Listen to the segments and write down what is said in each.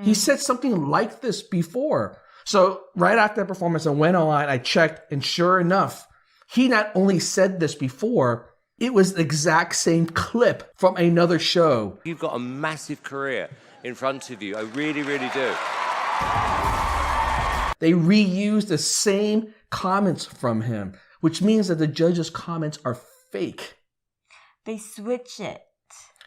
He said something like this before. So right after that performance, I went online, I checked, and sure enough, he not only said this before, it was the exact same clip from another show. You've got a massive career in front of you. I really, really do. They reused the same comments from him, which means that the judges' comments are fake. They switch it.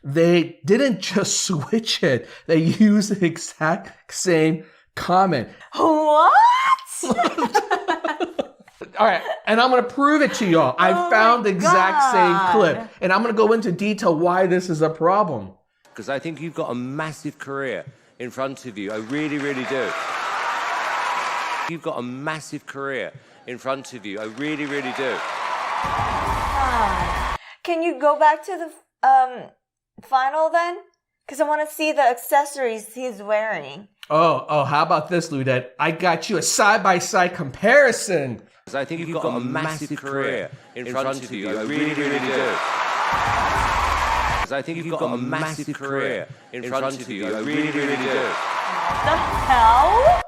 They didn't just switch it. They used the exact same comment. What? All right, and I'm going to prove it to y'all. I found the exact same clip, and I'm going to go into detail why this is a problem. Because I think you've got a massive career in front of you. I really, really do. You've got a massive career in front of you. I really, really do. Can you go back to the final then? Because I want to see the accessories he's wearing. Oh, how about this, Ludette? I got you a side-by-side comparison. Because I think you've got a massive career in front of you. I really, really do. Because I think you've got a massive career in front of you. I really, really do. What the hell?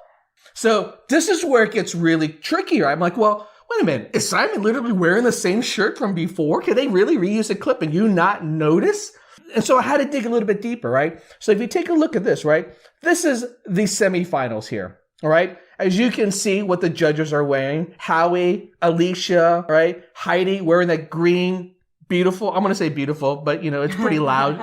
So this is where it gets really tricky, right? I'm like, well, wait a minute. Is Simon literally wearing the same shirt from before? Can they really reuse a clip and you not notice? And so I had to dig a little bit deeper, right? So if you take a look at this, right? This is the semifinals here, all right? As you can see what the judges are wearing. Howie, Alicia, right? Heidi wearing that green, beautiful, I'm going to say beautiful, but you know, it's pretty loud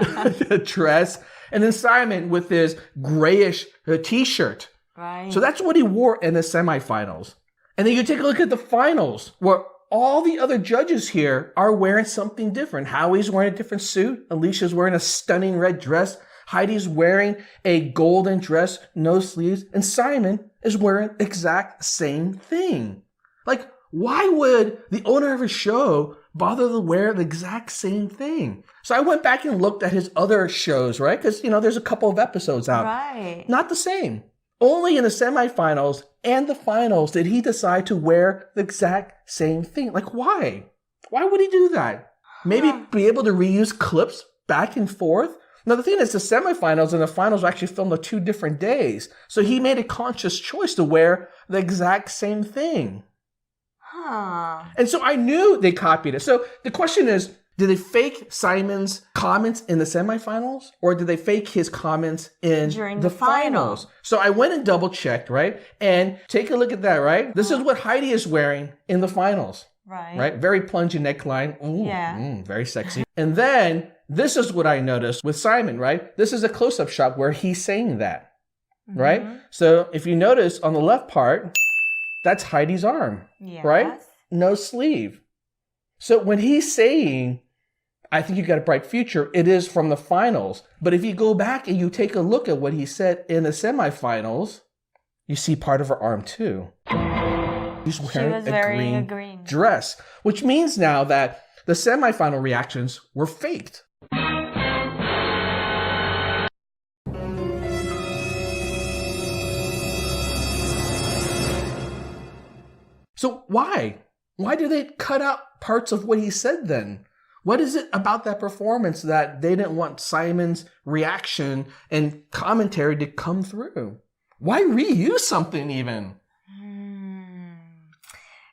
dress. And then Simon with his grayish t-shirt. Right. So that's what he wore in the semifinals. And then you take a look at the finals where all the other judges here are wearing something different. Howie's wearing a different suit. Alicia's wearing a stunning red dress. Heidi's wearing a golden dress, no sleeves. And Simon is wearing the exact same thing. Like, why would the owner of a show bother to wear the exact same thing? So I went back and looked at his other shows, right? Because, you know, there's a couple of episodes out. Right. Not the same. Only in the semifinals and the finals did he decide to wear the exact same thing. Like, why? Why would he do that? Maybe be able to reuse clips back and forth? Now, the thing is, the semifinals and the finals were actually filmed on 2 different days. So he made a conscious choice to wear the exact same thing. And so I knew they copied it. So the question is, did they fake Simon's comments in the semifinals, or did they fake his comments in during the the final? finals? So I went and double checked, right? And take a look at that, right? This is what Heidi is wearing in the finals. Right? Very plungy neckline. Ooh, very sexy. And then this is what I noticed with Simon, right? This is a close-up shot where he's saying that, right? So if you notice on the left part, that's Heidi's arm, right? No sleeve. So when he's saying, I think you got a bright future, it is from the finals. But if you go back and you take a look at what he said in the semifinals, you see part of her arm too. She's wearing a green dress, which means now that the semifinal reactions were faked. So why? Why do they cut out parts of what he said then? What is it about that performance that they didn't want Simon's reaction and commentary to come through? Why reuse something even?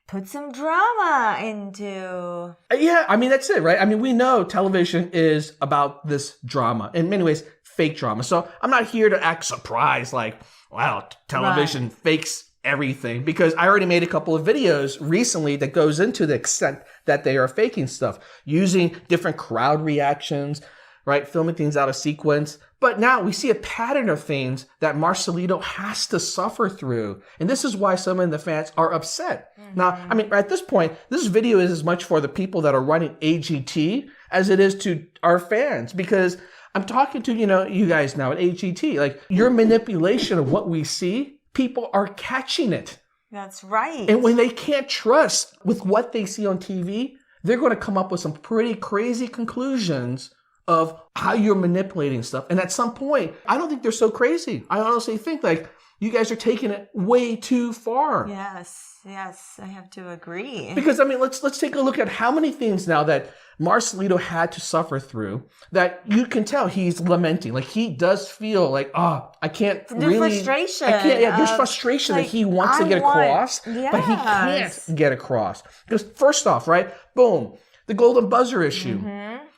Put some drama into... Yeah, I mean, that's it, right? I mean, we know television is about this drama. In many ways, fake drama. So I'm not here to act surprised like, wow, television fakes everything, because I already made a couple of videos recently that goes into the extent that they are faking stuff, using different crowd reactions, right? Filming things out of sequence. But now we see a pattern of things that Marcelino has to suffer through. And this is why some of the fans are upset. Now, I mean, at this point, this video is as much for the people that are running AGT as it is to our fans, because I'm talking to, you guys now at AGT, like your manipulation of what we see, people are catching it. That's right. And when they can't trust with what they see on TV, they're going to come up with some pretty crazy conclusions of how you're manipulating stuff. And at some point, I don't think they're so crazy. I honestly think like You guys are taking it way too far. Yes, I have to agree. Because, I mean, let's take a look at how many things now that Marcelito had to suffer through that you can tell he's lamenting. Like, he does feel like, I can't really... frustration. I can't, yeah, there's frustration that he wants to get across, but he can't get across. Because first off, right, boom, the golden buzzer issue.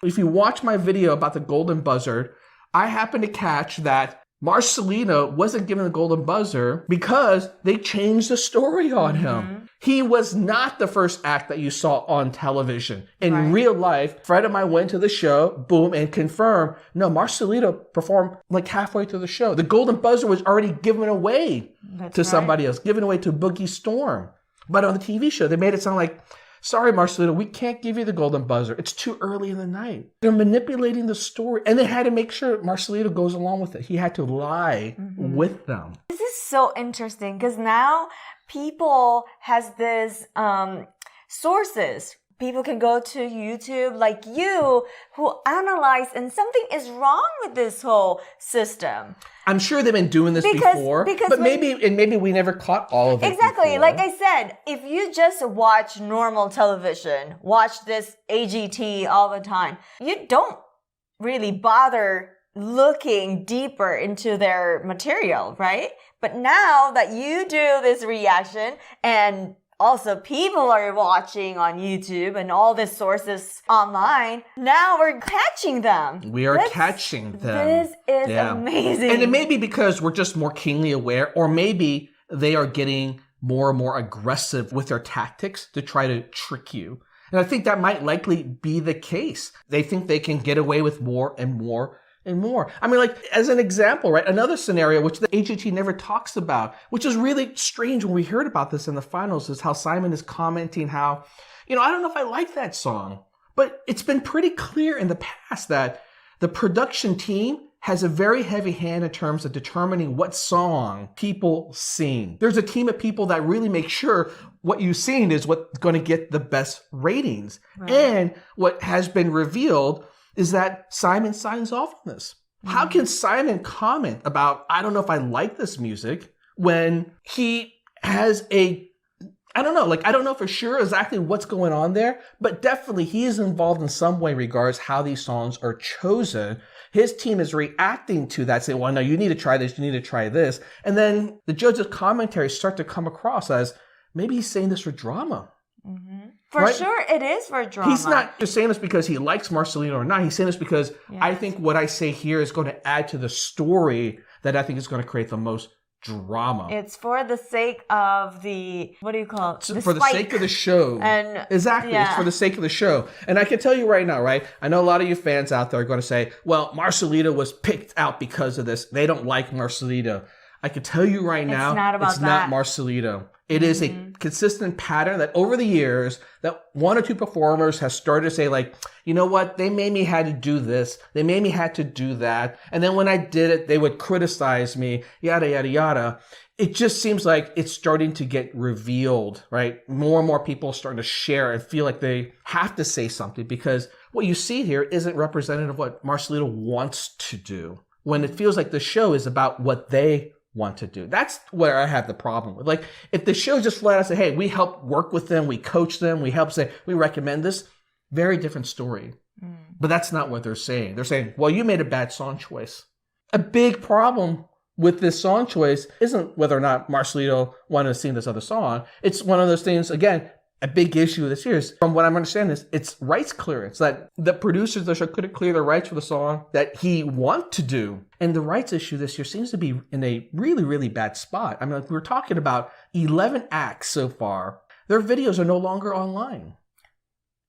If you watch my video about the golden buzzer, I happen to catch that Marcelino wasn't given the golden buzzer because they changed the story on him. He was not the first act that you saw on television. In real life, Fred and I went to the show, boom, and confirmed, no, Marcelino performed like halfway through the show. The golden buzzer was already given away to somebody else, given away to Boogie Storm. But on the TV show, they made it sound like, sorry, Marcelito, we can't give you the golden buzzer. It's too early in the night. They're manipulating the story. And they had to make sure Marcelito goes along with it. He had to lie with them. This is so interesting because now people has this sources. People can go to YouTube like you who analyze and something is wrong with this whole system. I'm sure they've been doing this before, but maybe we never caught all of it. Exactly. Before. Like I said, if you just watch normal television, watch this AGT all the time, you don't really bother looking deeper into their material, right? But now that you do this reaction and also people are watching on YouTube and all the sources online, now we're catching them. We are catching them. This is amazing. And it may be because we're just more keenly aware, or maybe they are getting more and more aggressive with their tactics to try to trick you. And I think that might likely be the case. They think they can get away with more and more and more. I mean, like, as an example, right? Another scenario, which the AGT never talks about, which is really strange when we heard about this in the finals, is how Simon is commenting how, I don't know if I like that song, but it's been pretty clear in the past that the production team has a very heavy hand in terms of determining what song people sing. There's a team of people that really make sure what you sing is what's going to get the best ratings. Right. And what has been revealed is that Simon signs off on this. How can Simon comment about, I don't know if I like this music, when he has I don't know for sure exactly what's going on there, but definitely he is involved in some way regards how these songs are chosen. His team is reacting to that, saying, well, no, you need to try this, you need to try this. And then the judge's commentary start to come across as, maybe he's saying this for drama. For sure, it is for drama. He's not just saying this because he likes Marcelino or not. He's saying this because I think what I say here is going to add to the story that I think is going to create the most drama. It's for the sake of the, what do you call it? For the sake of the show. Exactly. It's for the sake of the show. And I can tell you right now, right? I know a lot of you fans out there are going to say, well, Marcelino was picked out because of this. They don't like Marcelino. I can tell you right now, it's not Marcelino. It is a consistent pattern that over the years, that one or two performers have started to say, like, you know what? They made me had to do this. They made me had to do that. And then when I did it, they would criticize me, yada, yada, yada. It just seems like it's starting to get revealed, right? More and more people are starting to share and feel like they have to say something because what you see here isn't representative of what Marcelino wants to do. When it feels like the show is about what they want to do. That's where I have the problem with. Like, if the show just flat out say, hey, we help work with them, we coach them, we help say, we recommend this, very different story. But that's not what they're saying. They're saying, well, you made a bad song choice. A big problem with this song choice isn't whether or not Marcelino wanted to sing this other song. It's one of those things, again, a big issue this year is, from what I'm understanding, is it's rights clearance. That the producers of the show couldn't clear the rights for the song that he wanted to do. And the rights issue this year seems to be in a really, really bad spot. I mean, like, we're talking about 11 acts so far. Their videos are no longer online.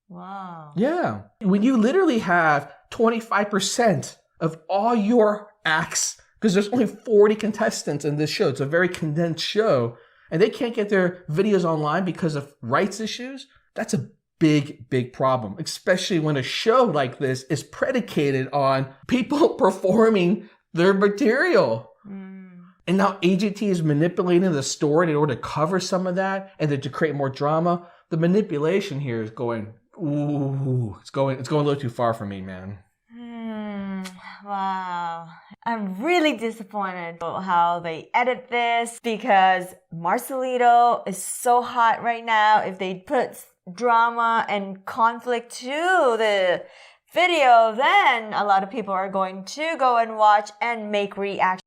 Wow. Yeah. When you literally have 25% of all your acts, because there's only 40 contestants in this show. It's a very condensed show. And they can't get their videos online because of rights issues, that's a big, big problem, especially when a show like this is predicated on people performing their material. And now AGT is manipulating the story in order to cover some of that and then to create more drama. The manipulation here is going, ooh, it's going a little too far for me, man. Wow. I'm really disappointed about how they edit this because Marcelito is so hot right now. If they put drama and conflict to the video, then a lot of people are going to go and watch and make reactions.